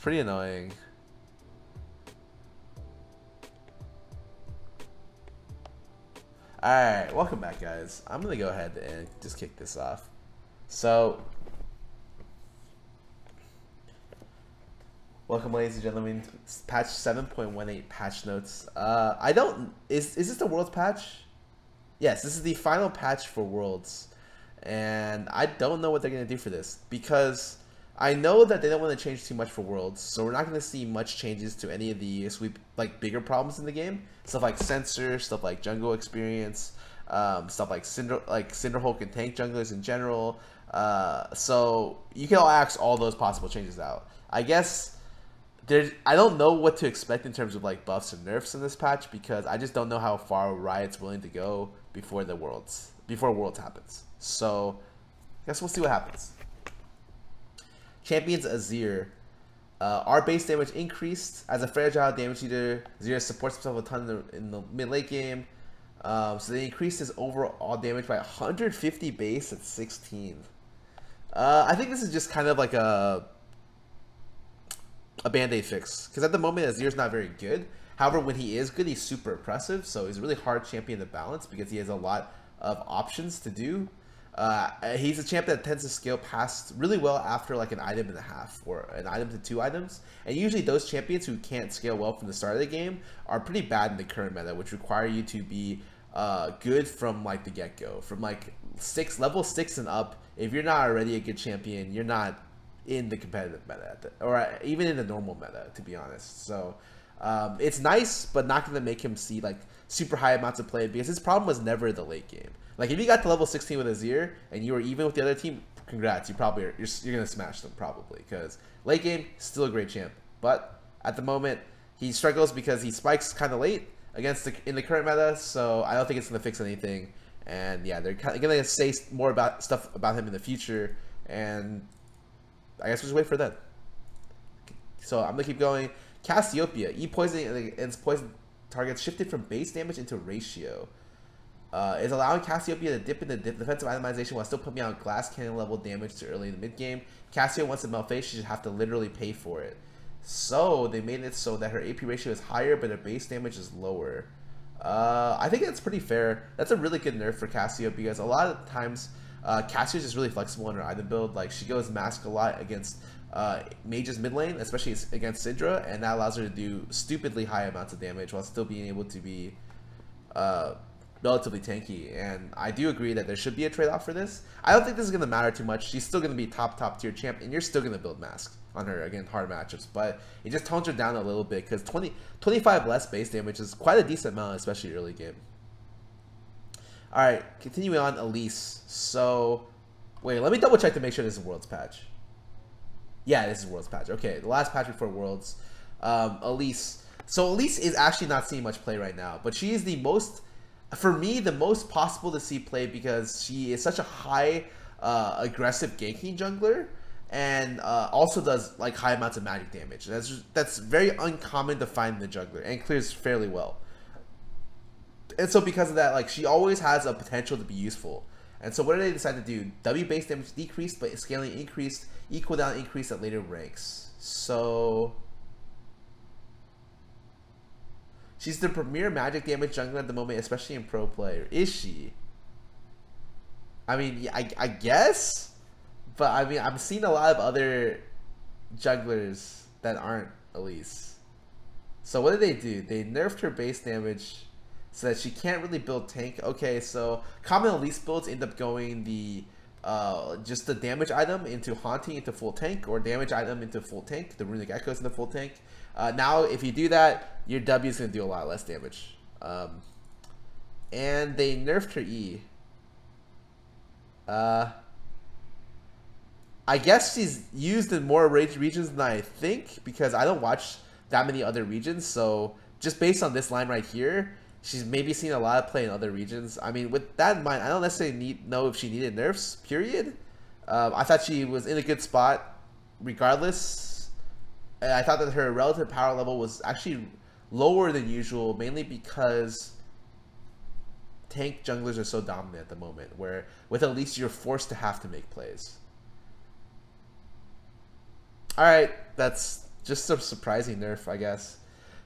pretty annoying. Alright, welcome back, guys. I'm gonna go ahead and just kick this off. So, welcome, ladies and gentlemen. Patch 7.18 patch notes. Is this the Worlds patch? Yes, this is the final patch for Worlds. And I don't know what they're going to do for this, because I know that they don't want to change too much for Worlds, so we're not going to see much changes to any of the bigger problems in the game. Stuff like Sensor, stuff like jungle experience, stuff like Cinderhulk and tank junglers in general. So you can all ask all those possible changes out. I guess I don't know what to expect in terms of like buffs and nerfs in this patch, because I just don't know how far Riot's willing to go before Worlds happens. So I guess we'll see what happens. Champions Azir. Our base damage increased. As a fragile damage eater, Azir supports himself a ton in the mid late game. So they increased his overall damage by 150 base at 16. I think this is just kind of like a band-aid fix, because at the moment Azir's not very good. However, when he is good, he's super impressive. So he's a really hard champion to balance because he has a lot of options to do. He's a champ that tends to scale past really well after like an item and a half or an item to 2 items, and usually those champions who can't scale well from the start of the game are pretty bad in the current meta, which require you to be good from like the get-go, from like level 6 and up. If you're not already a good champion, you're not in the competitive meta, or even in the normal meta, to be honest. So it's nice, but not going to make him see like super high amounts of play, because his problem was never the late game. Like if you got to level 16 with Azir and you were even with the other team, congrats, you're gonna smash them probably, because late game still a great champ. But at the moment he struggles because he spikes kind of late in the current meta. So I don't think it's gonna fix anything. And yeah, they're gonna say more about stuff about him in the future, and I guess we'll just wait for that. So I'm gonna keep going. Cassiopeia, E-poisoning and poison targets shifted from base damage into ratio. Is allowing Cassiopeia to dip into defensive itemization while still putting out glass cannon level damage to early in the mid game. Cassio wants to melt face, she should have to literally pay for it. So they made it so that her AP ratio is higher, but her base damage is lower. I think that's pretty fair. That's a really good nerf for Cassio, because a lot of times Cassio is just really flexible in her item build. Like she goes mask a lot against mages mid lane, especially against Syndra, and that allows her to do stupidly high amounts of damage while still being able to be relatively tanky. And I do agree that there should be a trade-off for this. I don't think this is going to matter too much. She's still going to be top tier champ, and you're still going to build mask on her against hard matchups, but it just tones her down a little bit, because 25 less base damage is quite a decent amount, especially early game. Alright, continuing on, Elise. So wait, let me double check to make sure this is a Worlds patch. Yeah, this is Worlds patch. Okay, the last patch before Worlds. Elise. So Elise is actually not seeing much play right now, but she is the most, for me, the most possible to see play, because she is such a high aggressive ganking jungler, and also does like high amounts of magic damage. That's very uncommon to find in the jungler, and clears fairly well. And so because of that, like she always has a potential to be useful. And so what did they decide to do? W base damage decreased, but scaling increased, E cooldown increased at later ranks. So she's the premier magic damage jungler at the moment, especially in pro player. Is she? I mean, I guess, but I mean, I'm seeing a lot of other junglers that aren't Elise. So what did they do? They nerfed her base damage so that she can't really build tank. Okay, so common Elise builds end up going the just the damage item into haunting into full tank, or damage item into full tank, the runic echoes into full tank. Now if you do that, your W is going to do a lot less damage. And they nerfed her E. I guess she's used in more regions than I think, because I don't watch that many other regions. So just based on this line right here, she's maybe seen a lot of play in other regions. I mean, with that in mind, I don't necessarily know if she needed nerfs, period. I thought she was in a good spot regardless. And I thought that her relative power level was actually lower than usual, mainly because tank junglers are so dominant at the moment, where with Elise you're forced to have to make plays. Alright, that's Just a surprising nerf, I guess.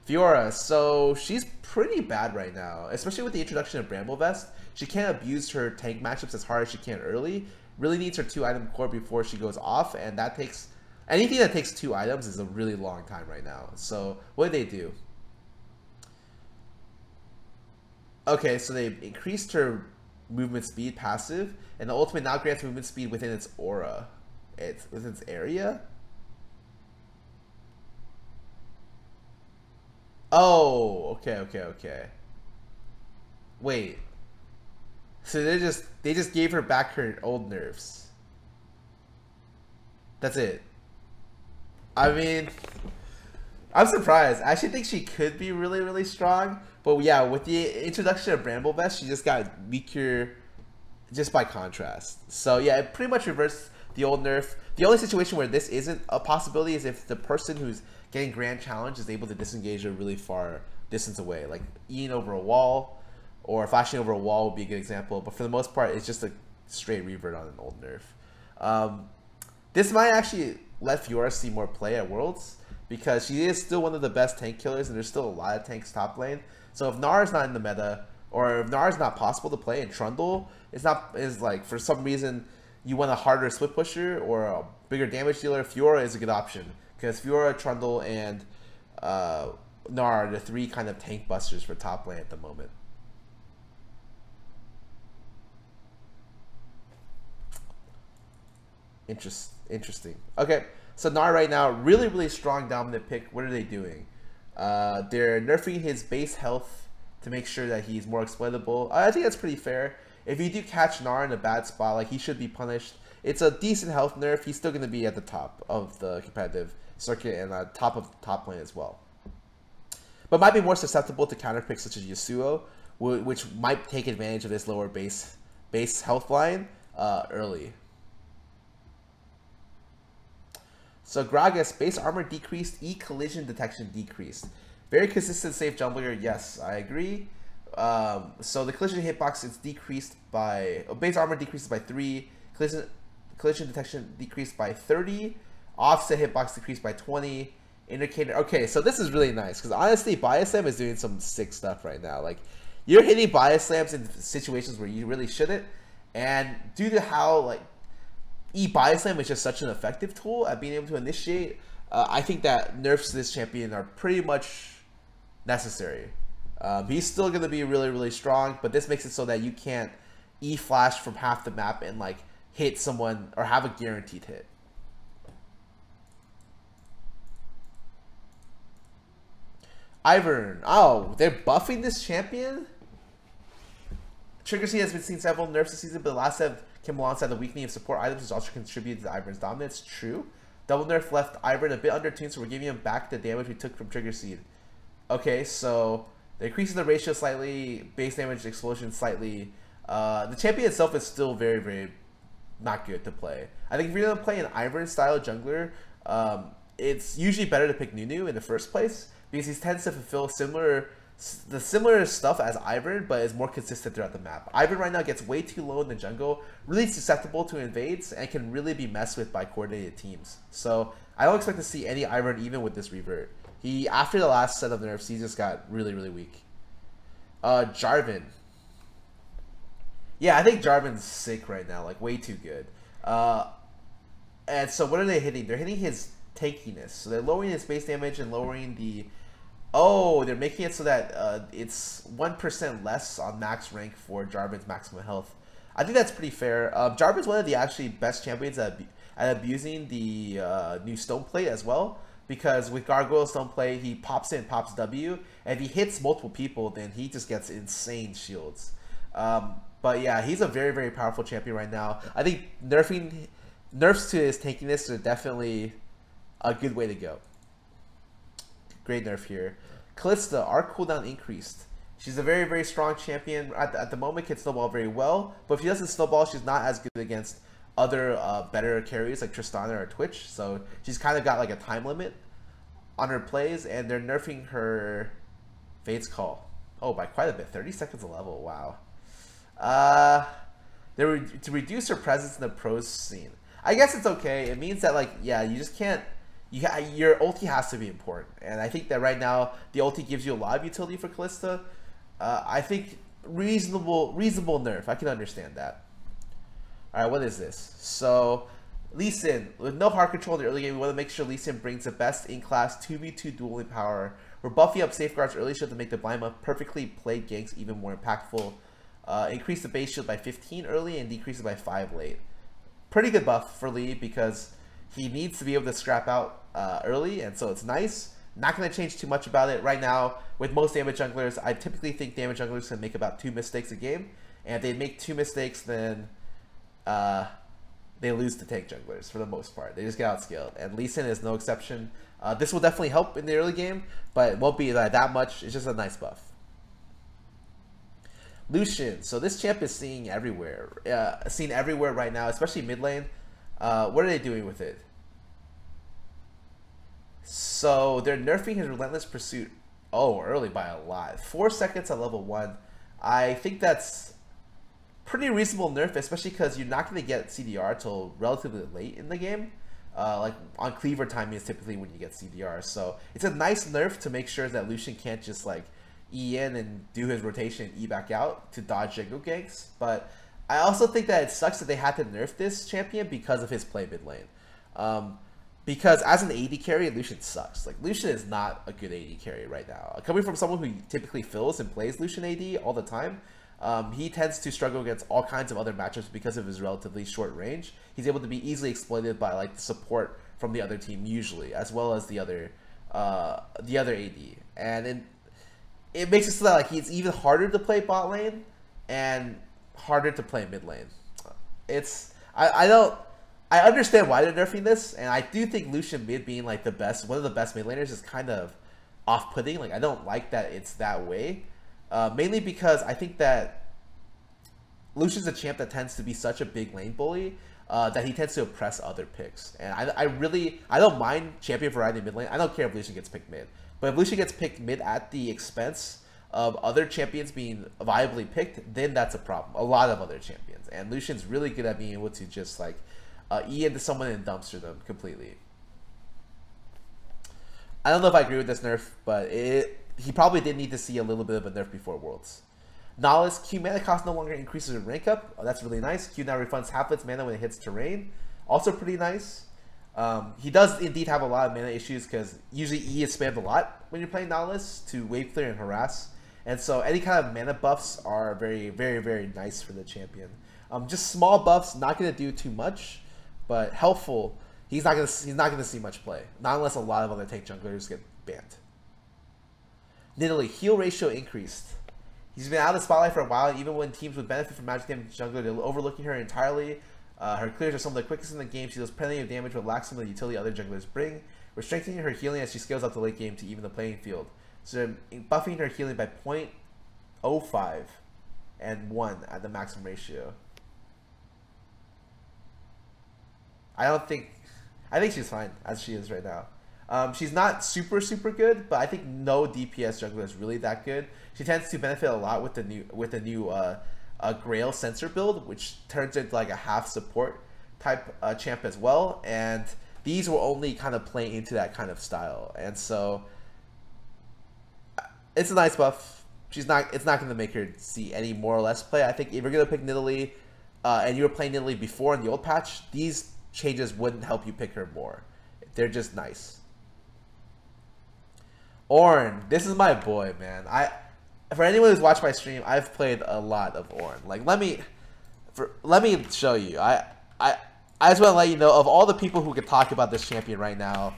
Fiora, so she's pretty bad right now, especially with the introduction of Bramble Vest. She can't abuse her tank matchups as hard as she can early. Really needs her 2-item core before she goes off, and that takes... Anything that takes 2 items is a really long time right now. So, what did they do? Okay, so they increased her movement speed passive, and the ultimate now grants movement speed within its aura. Within its area? Oh, okay. Wait. So they just gave her back her old nerfs. That's it. I mean, I'm surprised. I actually think she could be really, really strong. But yeah, with the introduction of Bramble Vest, she just got weaker just by contrast. So yeah, it pretty much reversed the old nerf. The only situation where this isn't a possibility is if the person who's getting Grand Challenge is able to disengage a really far distance away. Like E'ing over a wall or flashing over a wall would be a good example. But for the most part, it's just a straight revert on an old nerf. This might actually let Fiora see more play at Worlds, because she is still one of the best tank killers, and there's still a lot of tanks top lane. So if Gnar is not in the meta, or if Gnar is not possible to play, and Trundle is like, for some reason you want a harder split pusher or a bigger damage dealer, Fiora is a good option, because Fiora, Trundle, and Gnar are the 3 kind of tank busters for top lane at the moment. Interesting. Okay, so Gnar right now, really, really strong dominant pick. What are they doing? They're nerfing his base health to make sure that he's more exploitable. I think that's pretty fair. If you do catch Gnar in a bad spot, like, he should be punished. It's a decent health nerf. He's still going to be at the top of the competitive circuit and top of the top lane as well. But might be more susceptible to counter picks such as Yasuo, which might take advantage of this lower base health line early. So Gragas, base armor decreased, E collision detection decreased. Very consistent safe jungler, yes, I agree. So the collision hitbox is decreased by, base armor decreases by 3, collision detection decreased by 30, offset hitbox decreased by 20, indicator, okay, so this is really nice, because honestly, Bias Slam is doing some sick stuff right now. Like, you're hitting Bias Slams in situations where you really shouldn't, and due to how, like, Bias Slam is just such an effective tool at being able to initiate, I think that nerfs to this champion are pretty much necessary. He's still going to be really, really strong, but this makes it so that you can't E-flash from half the map and like hit someone or have a guaranteed hit. Ivern. Oh, they're buffing this champion? Trigger Seed has been seen several nerfs this season, but the last set came alongside the weakening of support items, which also contributed to Ivern's dominance. True. Double nerf left Ivern a bit undertuned, so we're giving him back the damage we took from Trigger Seed. Okay, so they're increasing the ratio slightly, base damage explosion slightly. The champion itself is still very, very not good to play. I think if you're going to play an Ivern style jungler, it's usually better to pick Nunu in the first place, because he tends to fulfill the similar stuff as Ivern, but is more consistent throughout the map. Ivern right now gets way too low in the jungle, really susceptible to invades, and can really be messed with by coordinated teams. So I don't expect to see any Ivern even with this revert. He, after the last set of nerfs, he just got really, really weak. Jarvan. Yeah, I think Jarvan's sick right now, like way too good. And so what are they hitting? They're hitting his tankiness. So they're lowering his base damage and lowering the... Oh, they're making it so that it's 1% less on max rank for Jarvan's maximum health. I think that's pretty fair. Jarvan's one of the actually best champions at abusing the new Stone Plate as well, because with Gargoyle Stone Plate, he pops in, pops W, and if he hits multiple people, then he just gets insane shields. But yeah, he's a very, very powerful champion right now. I think nerfs to his tankiness are definitely a good way to go. Great nerf here. Kalista, our cooldown increased. She's a very, very strong champion. At the moment, can snowball very well. But if she doesn't snowball, she's not as good against other better carries like Tristana or Twitch. So she's kind of got like a time limit on her plays. And they're nerfing her Fate's Call. Oh, by quite a bit. 30 seconds a level. Wow. To reduce her presence in the pros scene. I guess it's okay. It means that, like, yeah, you just can't your ulti has to be important, and I think that right now the ulti gives you a lot of utility for Kalista. I think reasonable nerf. I can understand that. All right, what is this? So Lucian, with no hard control in the early game, we want to make sure Lucian brings the best in-class 2v2 dueling power. We're buffing up safeguards early shield to make the blind up perfectly played ganks even more impactful. Increase the base shield by 15 early and decrease it by 5 late. Pretty good buff for Lee because he needs to be able to scrap out early, and so it's nice. Not going to change too much about it. Right now, with most damage junglers, I typically think damage junglers can make about 2 mistakes a game, and if they make 2 mistakes, then they lose to tank junglers for the most part. They just get outscaled, and Lee Sin is no exception. This will definitely help in the early game, but it won't be that much. It's just a nice buff. Lucian. So this champ is seen everywhere right now, especially mid lane. What are they doing with it? So they're nerfing his relentless pursuit. Oh, early by a lot. 4 seconds at level 1. I think that's pretty reasonable nerf, especially because you're not going to get CDR till relatively late in the game. Like on cleaver timing is typically when you get CDR. So it's a nice nerf to make sure that Lucian can't just like E in and do his rotation and E back out to dodge jungle ganks. But I also think that it sucks that they had to nerf this champion because of his play mid lane. Because as an AD carry, Lucian sucks. Like, Lucian is not a good AD carry right now. Coming from someone who typically fills and plays Lucian AD all the time, he tends to struggle against all kinds of other matchups because of his relatively short range. He's able to be easily exploited by like the support from the other team usually, as well as the other AD. And it makes it so that like he's even harder to play bot lane and harder to play mid lane. I understand why they're nerfing this, and I do think Lucian mid being like one of the best mid laners is kind of off-putting. Like, I don't like that it's that way. Mainly because I think that Lucian's a champ that tends to be such a big lane bully that he tends to oppress other picks. And I don't mind champion variety mid lane. I don't care if Lucian gets picked mid. But if Lucian gets picked mid at the expense of other champions being viably picked, then that's a problem. A lot of other champions. And Lucian's really good at being able to just like E into someone and dumpster them completely. I don't know if I agree with this nerf, but he probably did need to see a little bit of a nerf before Worlds. Nihilus, Q mana cost no longer increases in rank up. Oh, that's really nice. Q now refunds half its mana when it hits terrain. Also pretty nice. He does indeed have a lot of mana issues because usually E is spammed a lot when you're playing Nihilus to wave clear and harass. And so any kind of mana buffs are very, very, very nice for the champion. Just small buffs, not going to do too much, but helpful. He's not gonna see much play, not unless a lot of other tank junglers get banned. Nidalee, heal ratio increased. He's been out of the spotlight for a while, even when teams would benefit from magic damage jungler, they're overlooking her entirely. Her clears are some of the quickest in the game. She does plenty of damage, but lacks some of the utility other junglers bring. We're strengthening her healing as she scales up the late game to even the playing field. So buffing her healing by 0.05 and 1 at the maximum ratio. I think she's fine as she is right now. She's not super good, but I think no DPS jungler is really that good. She tends to benefit a lot with the new Grail sensor build, which turns into like a half support type champ as well. And these will only kind of play into that kind of style, and so it's a nice buff. It's not going to make her see any more or less play. I think if you're going to pick Nidalee, and you were playing Nidalee before in the old patch, these changes wouldn't help you pick her more. They're just nice. Ornn, this is my boy, man. For anyone who's watched my stream, I've played a lot of Ornn. Like, let me show you. I just want to let you know, of all the people who could talk about this champion right now,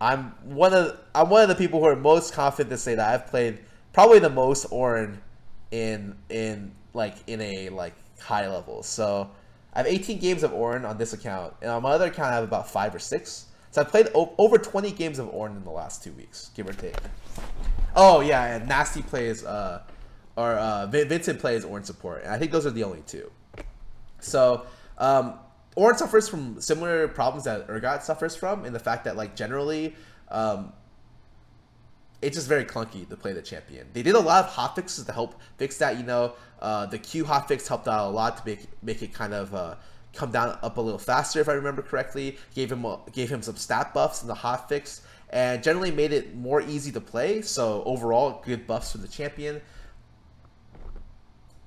I'm one of the people who are most confident to say that I've played probably the most Ornn in a high level. So I have 18 games of Ornn on this account, and on my other account I have about 5 or 6. So I've played over 20 games of Ornn in the last 2 weeks, give or take. Oh yeah, and Nasty plays, Vincent plays Ornn support, and I think those are the only two. So Ornn suffers from similar problems that Urgot suffers from, in the fact that like generally, it's just very clunky to play the champion. They did a lot of hotfixes to help fix that. You know, the Q hotfix helped out a lot to make it kind of come down up a little faster, if I remember correctly. Gave him some stat buffs in the hotfix, and generally made it more easy to play. So overall, good buffs for the champion.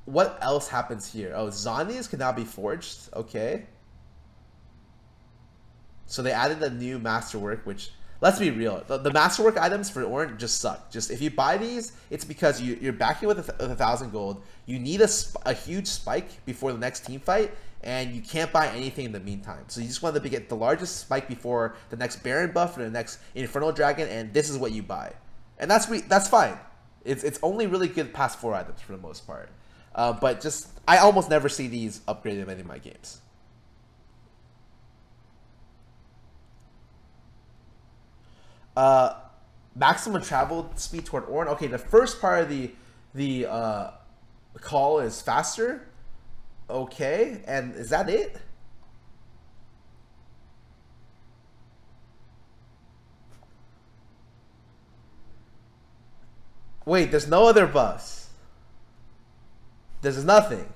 What else happens here? Oh, Zhonya's can now be forged. Okay. So they added a new masterwork, which, let's be real, the masterwork items for Ornn just suck. Just if you buy these, it's because you're backing with 1,000 gold. You need a huge spike before the next team fight, and you can't buy anything in the meantime. So you just want to get the largest spike before the next Baron buff or the next Infernal Dragon, and this is what you buy. And that's fine. It's only really good past 4 items for the most part. But just, I almost never see these upgraded in any of my games. Maximum travel speed toward Ornn. Okay, the first part of the call is faster. Okay, and is that it? Wait, there's no other buffs. There's nothing.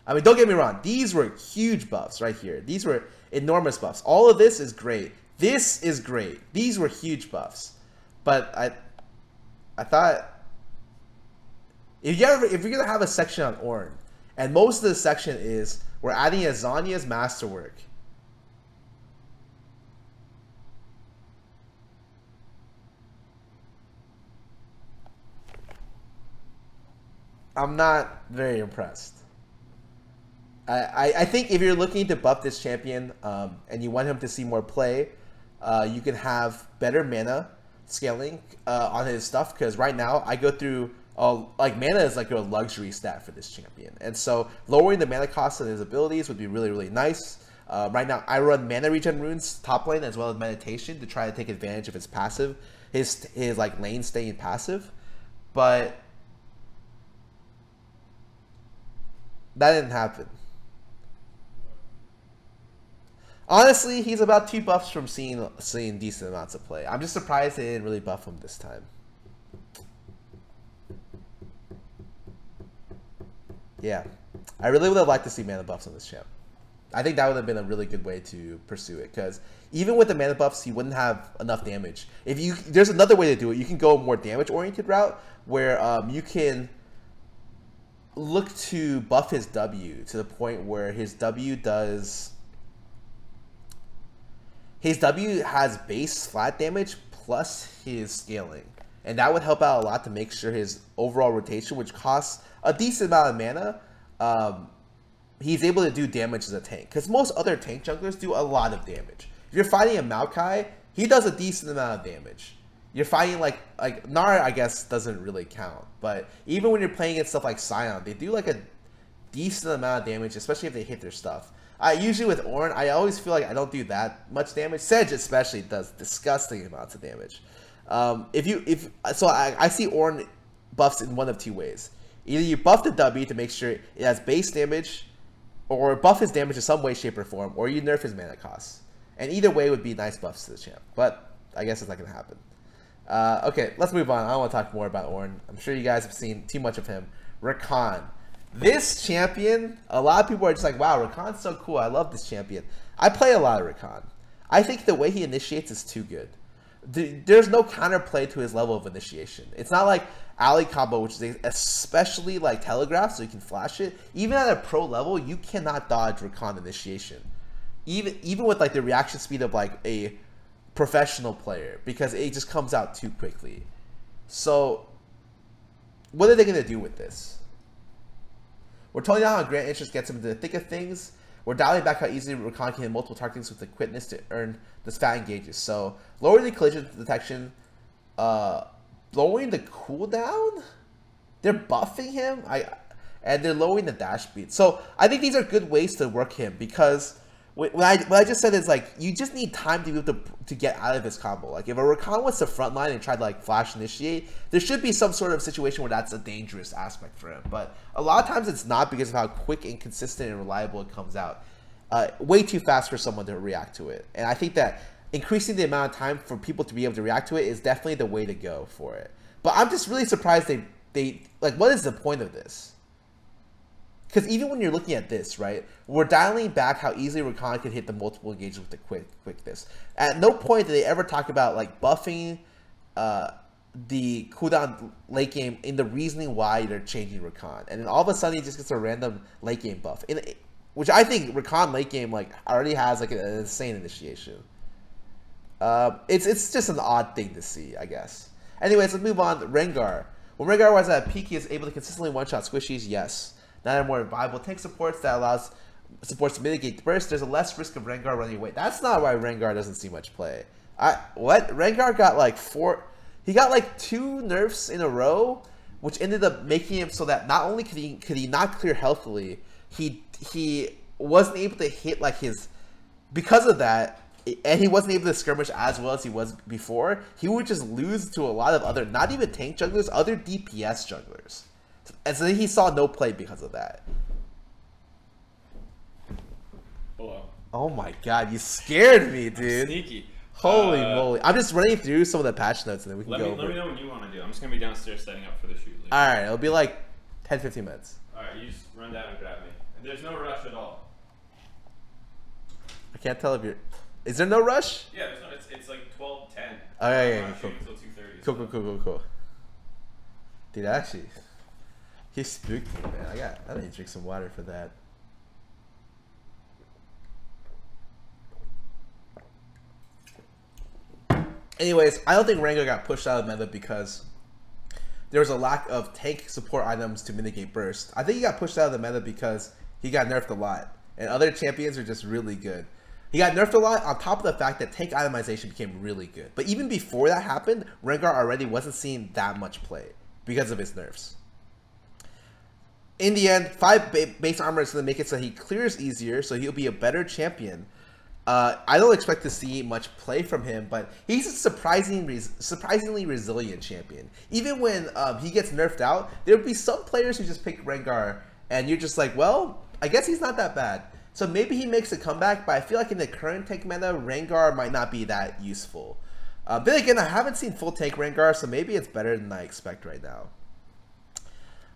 I mean, don't get me wrong. These were huge buffs right here. These were enormous buffs. All of this is great. This is great. These were huge buffs. But I thought if you're gonna have a section on Ornn, and most of the section is we're adding a Zhonya's masterwork. I'm not very impressed. I think if you're looking to buff this champion and you want him to see more play, you can have better mana scaling on his stuff, because right now I go through like mana is like a luxury stat for this champion, and so lowering the mana cost of his abilities would be really nice. Right now I run mana regen runes top lane as well as meditation to try to take advantage of his passive, his like lane staying passive, but that didn't happen. Honestly, he's about 2 buffs from seeing decent amounts of play. I'm just surprised they didn't really buff him this time. Yeah, I really would have liked to see mana buffs on this champ. I think that would have been a really good way to pursue it, because even with the mana buffs, he wouldn't have enough damage. There's another way to do it. You can go a more damage-oriented route, where you can look to buff his W to the point where his W does... His W has base flat damage plus his scaling. And that would help out a lot to make sure his overall rotation, which costs a decent amount of mana, he's able to do damage as a tank. Because most other tank junglers do a lot of damage. If you're fighting a Maokai, he does a decent amount of damage. You're fighting like Gnar, I guess, doesn't really count. But even when you're playing against stuff like Sion, they do like a decent amount of damage, especially if they hit their stuff. Usually with Ornn, I always feel like I don't do that much damage. Sedge especially does disgusting amounts of damage. So I see Ornn buffs in one of 2 ways. Either you buff the W to make sure it has base damage, or buff his damage in some way, shape, or form, or you nerf his mana costs. And either way would be nice buffs to the champ. But I guess it's not going to happen. Okay, let's move on. I don't want to talk more about Ornn. I'm sure you guys have seen too much of him. Rakan. This champion, a lot of people are just like, wow, Rakan's so cool. I love this champion. I play a lot of Rakan. I think the way he initiates is too good. There's no counterplay to his level of initiation. It's not like Ali combo, which is especially like telegraph, so you can flash it. Even at a pro level, you cannot dodge Rakan initiation. Even with like the reaction speed of like a professional player, because it just comes out too quickly. So what are they going to do with this? We're toning down how Grant Interest gets him into the thick of things. We're dialing back how easily Rakan can hit multiple targets with the quickness to earn the fat engages. So lowering the collision detection, lowering the cooldown. They're buffing him, and they're lowering the dash speed. So I think these are good ways to work him, because what I just said is like you just need time to be able to get out of his combo. Like if a Rakan wants to frontline and try to like flash initiate, there should be some sort of situation where that's a dangerous aspect for him. But a lot of times it's not, because of how quick and consistent and reliable it comes out. Way too fast for someone to react to it. And I think that increasing the amount of time for people to be able to react to it is definitely the way to go for it. But I'm just really surprised they like, what is the point of this? because even when you're looking at this, right, we're dialing back how easily Rakan could hit the multiple engages with the quickness. At no point did they ever talk about like buffing the cooldown late game in the reasoning why they're changing Rakan, and then all of a sudden he just gets a random late game buff, which I think Rakan late game like already has like an insane initiation. It's just an odd thing to see, I guess. Anyways, let's move on. Rengar. When Rengar was at peak, he is able to consistently one-shot squishies. Yes. Now more viable tank supports that allows supports to mitigate burst. There's a less risk of Rengar running away. That's not why Rengar doesn't see much play. Rengar got like 4. He got like 2 nerfs in a row, which ended up making him so that not only could he not clear healthily, he wasn't able to hit like his, because of that, and he wasn't able to skirmish as well as he was before. He would just lose to a lot of other, not even tank jugglers, other DPS jugglers, and so he saw no play because of that. Hello. Oh my god, you scared me, dude. I'm sneaky. Holy moly. I'm just running through some of the patch notes and then we can go over. Let me know what you want to do. I'm just going to be downstairs setting up for the shoot. Alright, it'll be like 10-15 minutes. Alright, you just run down and grab me. And there's no rush at all. I can't tell if you're... Is there no rush? Yeah, there's no, it's like 12:10. Oh, yeah, Cool. Until 2:30. Cool. Dude, actually... He spooked me, man. I need to drink some water for that. Anyways, I don't think Rengar got pushed out of meta because there was a lack of tank support items to mitigate burst. I think he got pushed out of the meta because he got nerfed a lot, and other champions are just really good. He got nerfed a lot on top of the fact that tank itemization became really good. But even before that happened, Rengar already wasn't seeing that much play because of his nerfs. In the end, 5 base armor is going to make it so he clears easier, so he'll be a better champion. I don't expect to see much play from him, but he's a surprisingly resilient champion. Even when he gets nerfed out, there'll be some players who just pick Rengar, and you're just like, well, I guess he's not that bad. So maybe he makes a comeback, but I feel like in the current tank meta, Rengar might not be that useful. Then again, I haven't seen full tank Rengar, so maybe it's better than I expect right now.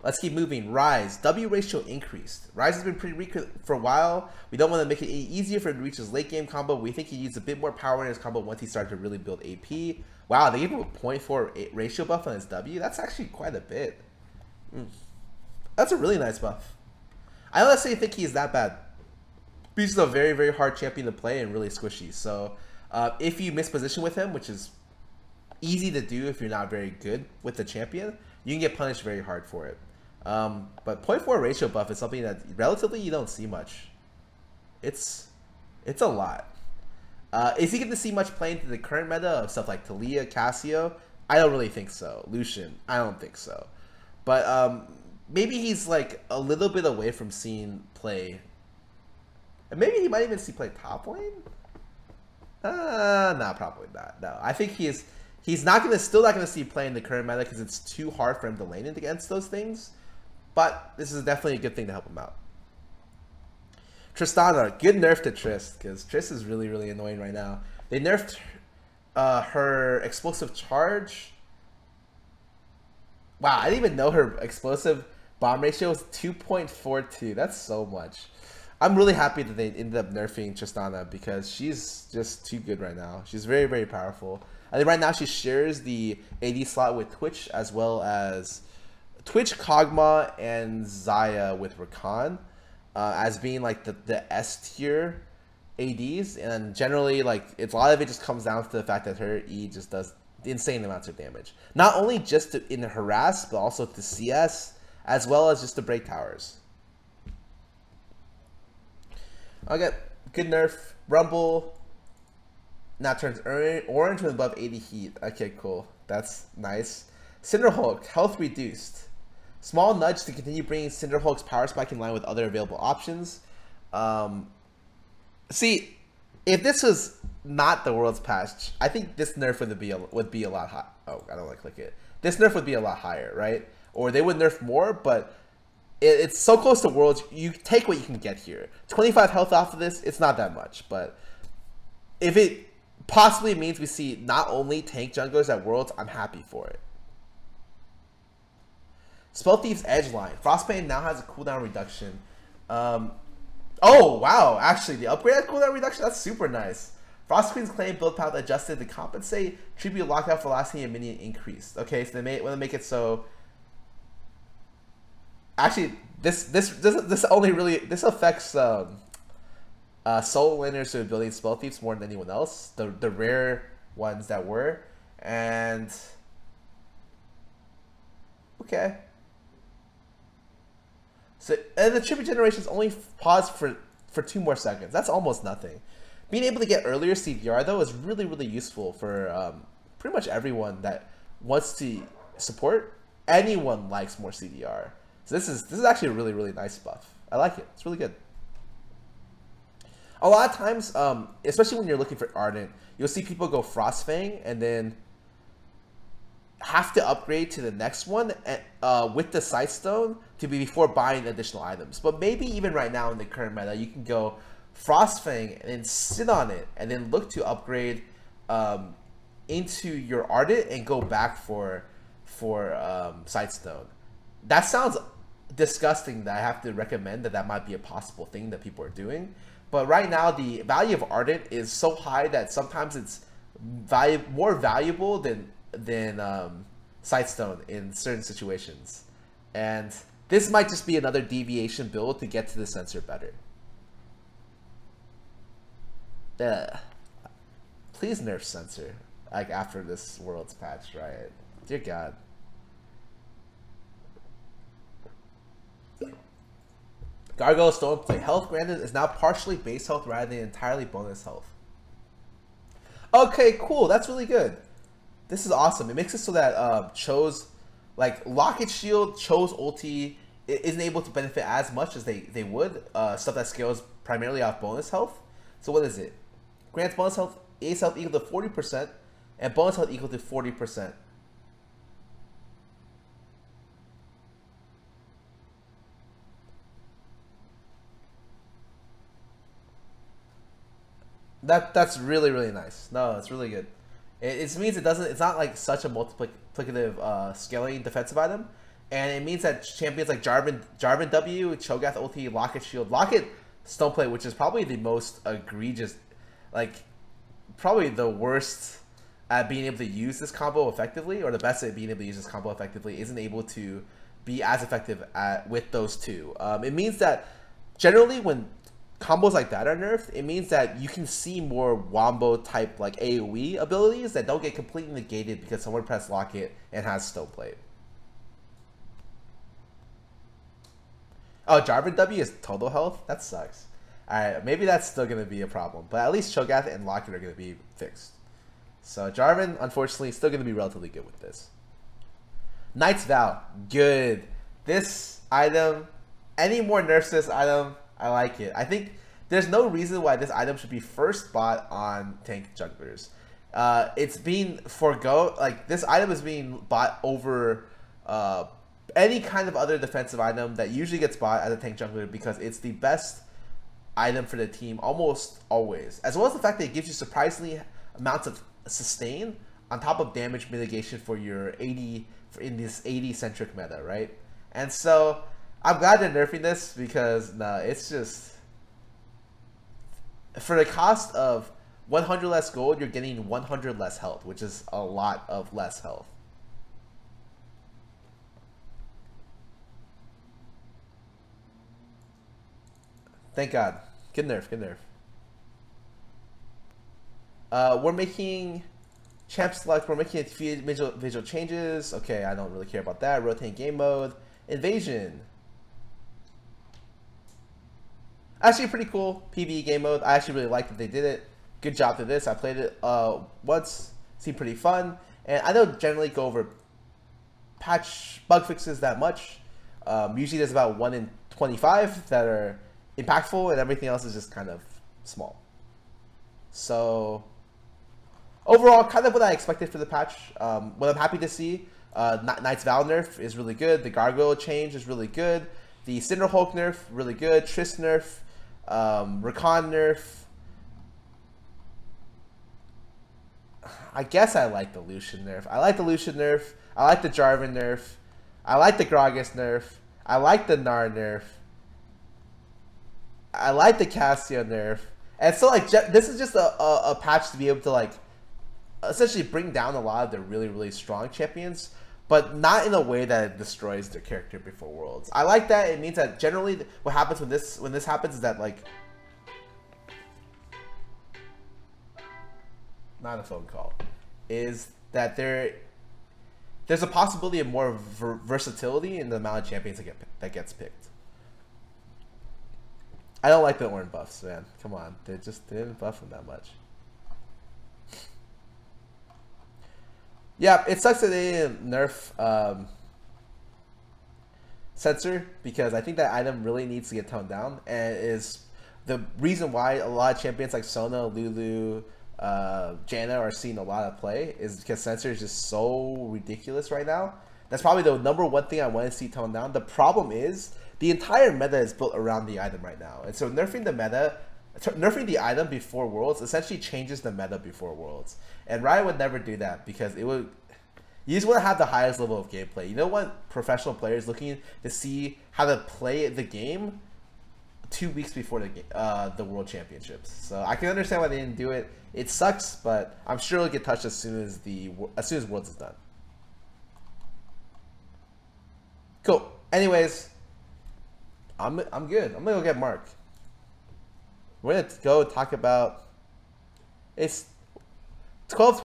Let's keep moving. Ryze. W ratio increased. Ryze has been pretty weak for a while. We don't want to make it any easier for him to reach his late game combo. We think he needs a bit more power in his combo once he started to really build AP. Wow, they gave him a 0.4 ratio buff on his W. That's actually quite a bit. That's a really nice buff. I don't necessarily think he's that bad. He's just a very, very hard champion to play and really squishy. So if you misposition with him, which is easy to do if you're not very good with the champion, you can get punished very hard for it. But 0.4 ratio buff is something that relatively you don't see much. It's a lot. Is he going to see much play into the current meta of stuff like Talia, Cassio? I don't really think so. Lucian, I don't think so. But maybe he's like a little bit away from seeing play. And maybe he might even see play top lane? No, probably not. No, I think he's still not gonna see play in the current meta because it's too hard for him to lane it against those things. But this is definitely a good thing to help him out. Tristana, good nerf to Trist, because Trist is really, really annoying right now. They nerfed her explosive charge. Wow, I didn't even know her explosive bomb ratio was 2.42. That's so much. I'm really happy that they ended up nerfing Tristana because she's just too good right now. She's very, very powerful. I think right now she shares the AD slot with Twitch as well as Twitch, Kog'Maw, and Xayah with Rakan as being like the S tier ADs. And generally, like a lot of it just comes down to the fact that her E just does insane amounts of damage. Not only just in harass, but also to CS as well as just to break towers. Okay, good nerf. Rumble now turns orange with above 80 heat. Okay, cool. That's nice. Cinderhulk, health reduced. Small nudge to continue bringing Cinderhulk's power spike in line with other available options. See, if this was not the world's patch, I think this nerf would be a lot high. Oh, I don't want to click it. This nerf would be a lot higher, right? Or they would nerf more, but it's so close to Worlds, you take what you can get here. 25 health off of this, it's not that much, but if it possibly means we see not only tank junglers at Worlds, I'm happy for it. Spell Thief's Edge line. Frostbane now has a cooldown reduction. Oh, wow. Actually, the upgrade has cooldown reduction? That's super nice. Frost Queen's claim build path adjusted to compensate. Tribute lockout velocity and minion increased. Okay, so they want to make it so... Actually, this affects soul winners who are building Spell Thieves more than anyone else. The rare ones that were. And... Okay. So, and the tribute generations only pause for 2 more seconds. That's almost nothing. Being able to get earlier CDR though is really, really useful for pretty much everyone that wants to support. Anyone likes more CDR. So this is actually a really, really nice buff. I like it. It's really good. A lot of times, especially when you're looking for Ornn, you'll see people go Frostfang and then have to upgrade to the next one with the Sightstone to be before buying additional items. But maybe even right now in the current meta, you can go Frostfang and then sit on it and then look to upgrade into your Ardent and go back for Sightstone. That sounds disgusting that I have to recommend that might be a possible thing that people are doing. But right now the value of Ardent is so high that sometimes it's more valuable than Sightstone in certain situations. And this might just be another deviation build to get to the sensor better. Please nerf sensor like after this world's patch, right? Dear God. Gargoyle Stoneplate. Health granted is now partially base health rather than entirely bonus health. Okay, cool. That's really good. This is awesome. It makes it so that Cho's, like Locket Shield, Cho's ulti isn't able to benefit as much as they would. Stuff that scales primarily off bonus health. So what is it? Grants bonus health, ace health equal to 40%, and bonus health equal to 40%. That's really, really nice. No, it's really good. It means it's not like such a multiplicative scaling defensive item, and it means that champions like Jarvan W, Cho'Gath ulti, Locket Shield, Locket Stoneplate, which is probably the most egregious, like probably the worst at being able to use this combo effectively, or the best at being able to use this combo effectively, isn't able to be as effective with those two. It means that generally when combos like that are nerfed, it means that you can see more wombo type like AoE abilities that don't get completely negated because someone pressed Locket and has Stoneplate. Oh, Jarvan W is total health? That sucks. Alright, maybe that's still going to be a problem, but at least Cho'Gath and Locket are going to be fixed. So Jarvan, unfortunately, still going to be relatively good with this. Knight's Vow, good. This item, any more nerfs to this item, I like it. I think there's no reason why this item should be first bought on tank junglers. It's being like this item is being bought over any kind of other defensive item that usually gets bought as a tank jungler because it's the best item for the team almost always. As well as the fact that it gives you surprisingly amounts of sustain on top of damage mitigation for your 80 in this 80 centric meta, right? And so I'm glad they're nerfing this because it's just for the cost of 100 less gold, you're getting 100 less health, which is a lot of less health. Thank God. Good nerf, good nerf. We're making champ select. We're making a few visual changes. Okay, I don't really care about that. Rotating game mode. Invasion. Actually, pretty cool PvE game mode. I actually really like that they did it. Good job to this. I played it once. Seemed pretty fun. And I don't generally go over patch bug fixes that much. Usually there's about 1 in 25 that are impactful, and everything else is just kind of small. So overall, kind of what I expected for the patch. What I'm happy to see, Knight's Vow nerf is really good. The Gargoyle change is really good. The Cinderhulk nerf, really good. Trist nerf. Rakan nerf. I guess I like the Lucian nerf. I like the Lucian nerf. I like the Jarvan nerf. I like the Gragas nerf. I like the Gnar nerf. I like the Cassio nerf. And so like this is just a patch to be able to like essentially bring down a lot of the really, really strong champions, but not in a way that it destroys their character before Worlds. I like that. It means that generally what happens when this happens is that like not a phone call, is that there's a possibility of more versatility in the amount of champions that gets picked. I don't like the Ornn buffs, man. Come on, they didn't buff them that much. Yeah, it sucks that they didn't nerf Censor, because I think that item really needs to get toned down, and is the reason why a lot of champions like Sona, Lulu, Janna are seeing a lot of play is because Censor is just so ridiculous right now. That's probably the number one thing I want to see toned down. The problem is the entire meta is built around the item right now, and so nerfing the item before Worlds essentially changes the meta before Worlds. And Riot would never do that because it would. You just want to have the highest level of gameplay. You don't want professional players looking to see how to play the game 2 weeks before the World Championships. So I can understand why they didn't do it. It sucks, but I'm sure it'll get touched as soon as Worlds is done. Cool. Anyways, I'm good. I'm gonna go get Mark. We're gonna go talk about it's 12.